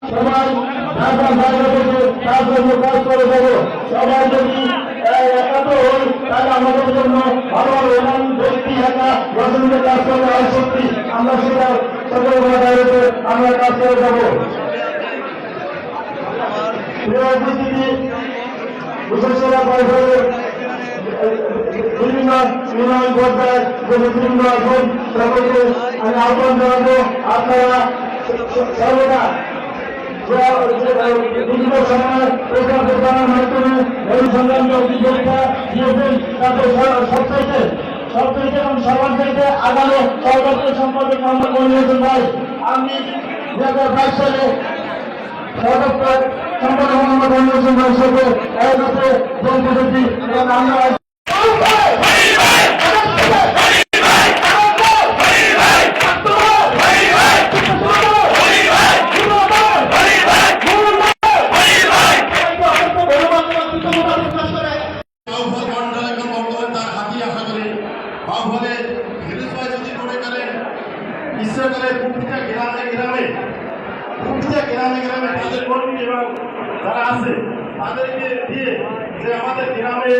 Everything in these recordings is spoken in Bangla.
সবাই ঢাকা বাইরে থেকে তার জন্য কাজ করে দেবো। সবাই যদি একাত্র হই তাহলে আমাদের জন্য ভালো ভালো এমন ব্যক্তি একা রজনীতে কাজ করতে হয় সত্যি আমরা সেটা সকল বাইরে আমরা কাজ করে যাবো। উপস্থিতি বিশেষ করে বিভিন্ন ইউনিয়ন পর্যায়ে যে নেতৃবৃন্দ আছেন সকলকে আমি আহ্বান জানাবো আপনারা সর্বদা বিভিন্ন সময় প্রচার প্রচারের মাধ্যমে এই সংগ্রামী অভিযোগটা দিয়েছেন তাদের সবচাইতে এবং সবার চাইতে আগামী সর্বোচ্চ সম্পাদক মোহাম্মদ মনিরুল ভাই আমি 2022 সালে সম্পাদক মোহাম্মদ মনিরুল ভাইয়ের সাথে একসাথে যোগ দিয়েছি এবং আমরা তাদের কর্মী এবং যারা আছে তাদেরকে দিয়ে যে আমাদের গ্রামে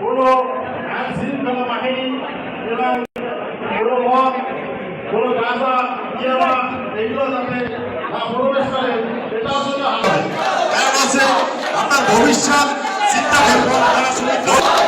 কোনো আইন শৃঙ্খলা বাহিনী এবং কোনো মদ কোনো গাঁজা ইয়াবা এগুলো যাতে প্রবেশ করে এটাও জন্য কারণ আছে আপনার ভবিষ্যৎ চিন্তা করবেন।